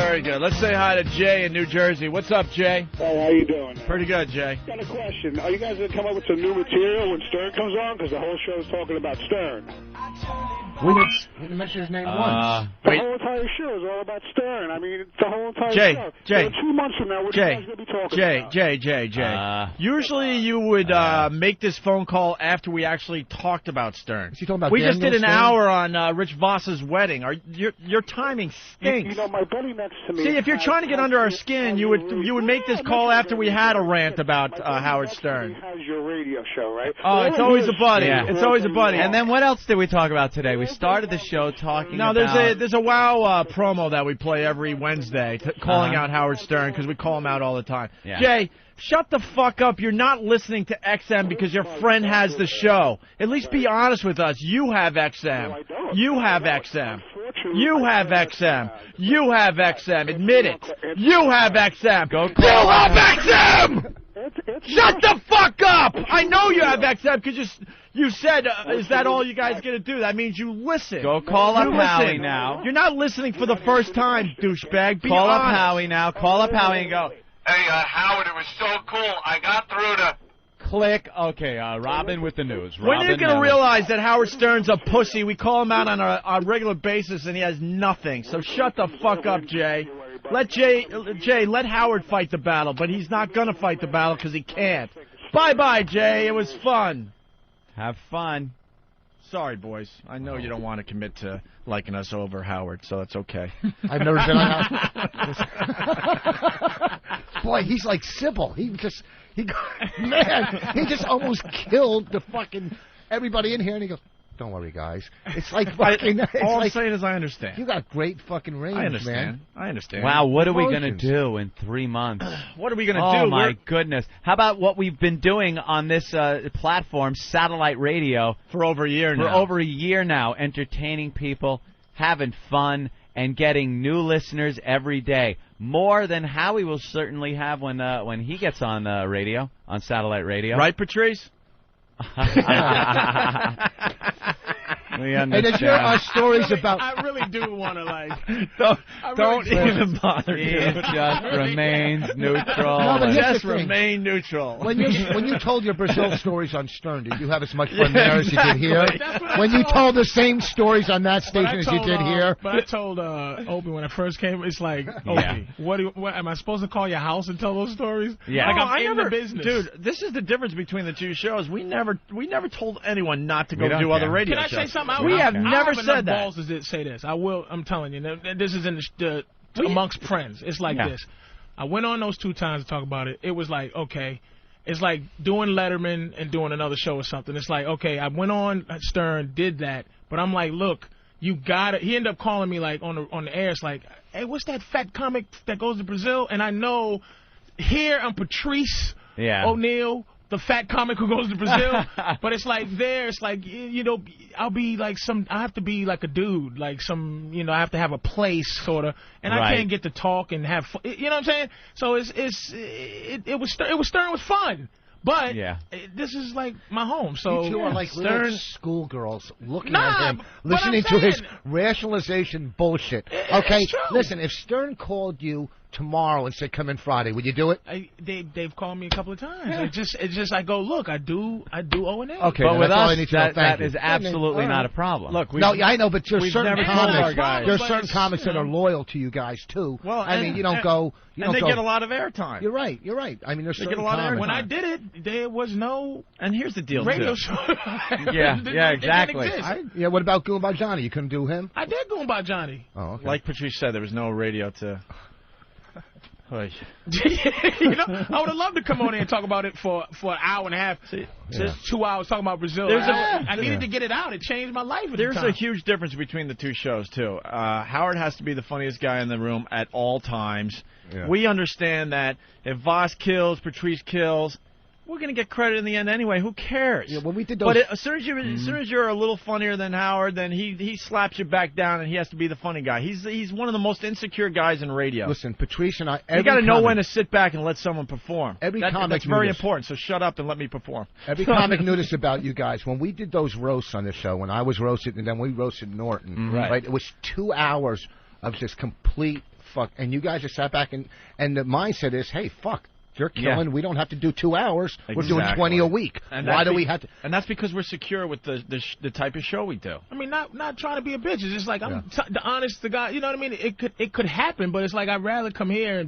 Very good. Let's say hi to Jay in New Jersey. What's up, Jay? Hey, how you doing? Pretty good, Jay. Got a question. Are you guys going to come up with some new material when Stern comes on? Because the whole show's talking about Stern. We didn't mention his name once. The whole entire show is all about Stern. I mean, the whole entire show. Jay. So 2 months from now, what are you guys going to be talking about? Jay. Usually you would make this phone call after we actually talked about Stern. Is he talking about we Daniel just did an Stern? hour on Rich Voss's wedding. Your timing stinks. You know, my buddy next to me... See, if you're trying to get under our skin, you would make this call after we had a rant about Howard Stern. He has your radio show, right? Oh, it's always a buddy. Yeah. It's always a buddy. And then what else did we talk about today? We started the show talking about... No, there's a WOW promo that we play every Wednesday calling out Howard Stern because we call him out all the time. Yeah. Jay, shut the fuck up. You're not listening to XM because your friend has the show. At least be honest with us. You have XM. You have XM. You have XM. You have XM. Admit it. You have XM. Go you call have XM! Shut the fuck up! I know you have XM because you said, is that all you guys going to do? That means you listen. Go call up Howie listen. now. You're not listening for the first time, douchebag. Be Call honest. up Howie now. Call up Howie and go. Hey, Howard, it was so cool. I got through to... Click. Okay, Robin with the news. When are you going to realize that Howard Stern's a pussy? We call him out on a regular basis, and he has nothing. So shut the fuck up, Jay. Let let Howard fight the battle, but he's not going to fight the battle because he can't. Bye-bye, Jay. It was fun. Have fun. Sorry, boys. I know you don't want to commit to liking us over Howard, so it's okay. I've never been on Boy, he's like Sybil. He just almost killed the fucking everybody in here, and he goes, "Don't worry, guys." It's like fucking. All I'm saying is I understand. You got great fucking range, I understand. man. I understand. Wow, what are we going to do in 3 months? What are we going to do? Oh, my goodness. How about what we've been doing on this platform, satellite radio, for over a year now? For over a year now, entertaining people, having fun, and getting new listeners every day. More than Howie will certainly have when he gets on radio, on satellite radio. Right, Patrice? We And then there are stories about... I really do want to, like... Don't even bother. It just remains neutral. No, but just remain neutral. When you told your Brazil stories on Stern, did you have as much fun there as you did here? When you told the same stories on that station as you did here? But I told Opie when I first came, it's like, Opie, what am I supposed to call your house and tell those stories? Yeah. Like No, I'm in the business. Dude, this is the difference between the two shows. We never told anyone not to go don't do other care. radio Can I shows. say something? We have I never have said enough that. balls to say this. I will. I'm telling you. This is in amongst friends. It's like this. I went on those 2 times to talk about it. It was like, okay, it's like doing Letterman and doing another show or something. It's like, okay, I went on Stern, did that, but I'm like, look, you got it. He ended up calling me like on the air. It's like, hey, what's that fat comic that goes to Brazil? And I know here I'm Patrice O'Neal, the fat comic who goes to Brazil, but it's like it's like, I'll be like I have to be like a dude, like I have to have a place sort of, and I can't get to talk and have fun, you know what I'm saying? So it was Stern was fun. But this is like my home. So you two are like Stern little schoolgirls looking at him, listening to his rationalization bullshit. Okay, listen, if Stern called you tomorrow and said, come in Friday, would you do it? They've called me a couple of times. It's just I go, look, I do O&A. Okay, but with us, that is absolutely not a problem. Look, I know, but there's certain comics. Guys. There's certain comics that are loyal to you guys too. Well, I mean, you don't go. And they get a lot of airtime. You're right. I mean, there's certain get a lot of comics. When I did it, there was no. And here's the deal, radio too. show. Exactly. What about Goomba Johnny? You couldn't do him? I did Goomba Johnny. Oh, okay. Like Patrice said, there was no radio to. I would have loved to come on here and talk about it for an hour and a half. Just 2 hours talking about Brazil. I needed to get it out. It changed my life. There's a huge difference between the two shows, too. Howard has to be the funniest guy in the room at all times. Yeah. We understand that if Voss kills, Patrice kills, we're going to get credit in the end anyway. Who cares? Yeah, when we did those... But as soon as you're a little funnier than Howard, then he slaps you back down, and he has to be the funny guy. He's one of the most insecure guys in radio. Listen, Patrice and I... You got to know when to sit back and let someone perform. That's very important, so shut up and let me perform. Every comic knew this about you guys. When we did those roasts on the show, when I was roasted and then we roasted Norton, right? It was 2 hours of just complete fuck, and you guys just sat back and the mindset is, hey, fuck. You're killing. Yeah. We don't have to do 2 hours. Exactly. We're doing 20 a week. And why do we have to? And that's because we're secure with the type of show we do. I mean, not trying to be a bitch. It's just like the honest to God. You know what I mean? It could happen, but it's like I'd rather come here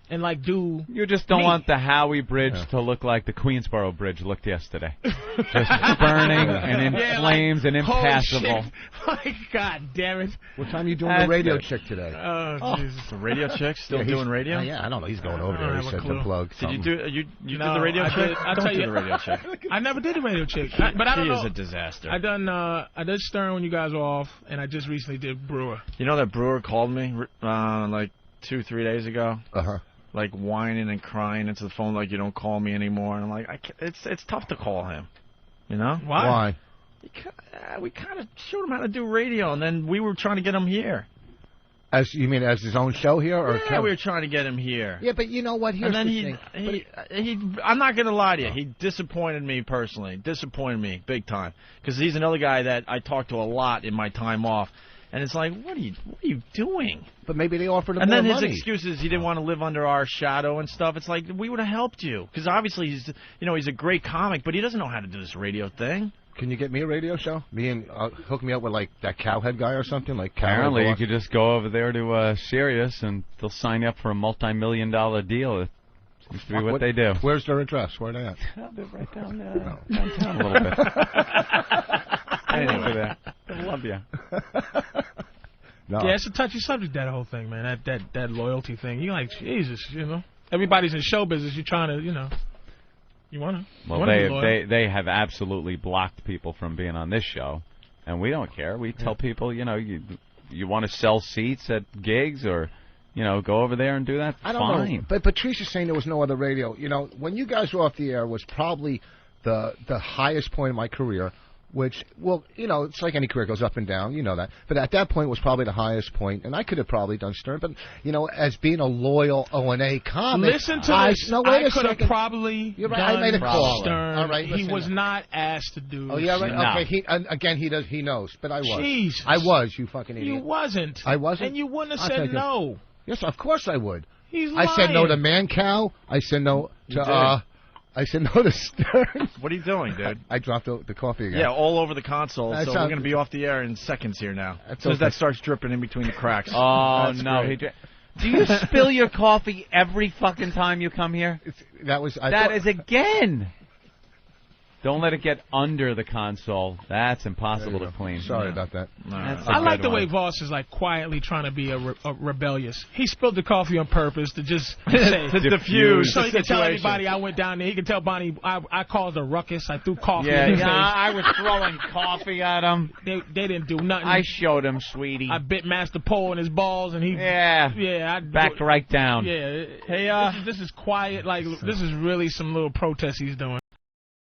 and like do. You just don't want the Howie Bridge to look like the Queensboro Bridge looked yesterday. Just burning and in flames and impassable. Like, God damn it. What time are you doing the radio chick today? Oh, Jesus. The radio chick still doing radio? Yeah, I don't know. He's going over there. He said to plug. Did you do you did No, the radio I chick? did- I'll Don't tell do you- the radio chick. I never did the radio chick. But I don't She know. is a disaster. I did Stern when you guys were off, and I just recently did Brewer. You know that Brewer called me like 2-3 days ago, like whining and crying into the phone like you don't call me anymore, and I'm like, it's tough to call him, you know? Why? We kind of showed him how to do radio, and then we were trying to get him here. As you mean as his own show here, or Yeah, we were trying to get him here. Yeah, but you know what? Here's And then the thing. he I'm not gonna lie to you. He disappointed me personally. Disappointed me big time. Because he's another guy that I talk to a lot in my time off. And it's like, what are you doing? But maybe they offered him and more then his money. excuse is he didn't want to live under our shadow and stuff. It's like we would have helped you because obviously he's a great comic, but he doesn't know how to do this radio thing. Can you get me a radio show? Me and hook me up with like that cowhead guy or something like. Apparently, you could just go over there to Sirius and they'll sign you up for a multi-million-dollar deal. It seems to be what they do. Where's their address? Where are they at? They're right downtown a little bit. Anyway, I love you. No. Yeah, it's a touchy subject, that whole thing, man. That loyalty thing. You're like, Jesus, you know. Everybody's in show business. You're trying to, you know. You wanna? Well, they have absolutely blocked people from being on this show, and we don't care. We tell people, you know, you want to sell seats at gigs or, you know, go over there and do that. I don't Fine. know. But Patrice is saying there was no other radio. You know, when you guys were off the air was probably the highest point of my career. Which, well, you know, it's like any career, goes up and down, you know that. But at that point was probably the highest point, and I could have probably done Stern. But, you know, as being a loyal O&A comic... Listen to this. No, wait I a could have second. probably You're right. done I made a call. Stern. All right, he listen. was not asked to do Oh, yeah, right? No. Okay, again, he knows, but I was. Jesus. I was, you fucking idiot. You wasn't. I wasn't? And you wouldn't have I'll said take it. no. Yes, of course I would. He's lying. I said no to Man-Cow. I said no to, I said no to Stern. What are you doing, dude? I dropped the coffee again. Yeah, all over the console. That So we're sounds- going to be off the air in seconds here now. That's As soon as okay. that starts dripping in between the cracks. Oh, That's no. great. Do you spill your coffee every fucking time you come here? That Is again. Don't let it get under the console. That's impossible to clean. Sorry about that. That's I a like good the way one. Voss is like quietly trying to be a rebellious. He spilled the coffee on purpose to just say, To diffuse so the he can tell situation. everybody I went down there. He can tell Bonnie I caused a ruckus. I threw coffee Yeah, in his I was throwing coffee at him. face. They didn't do nothing. I showed him, sweetie. I bit Master Pole in his balls, and he Yeah. I Backed right down. Yeah. Hey, this is quiet. Like this is really some little protest he's doing.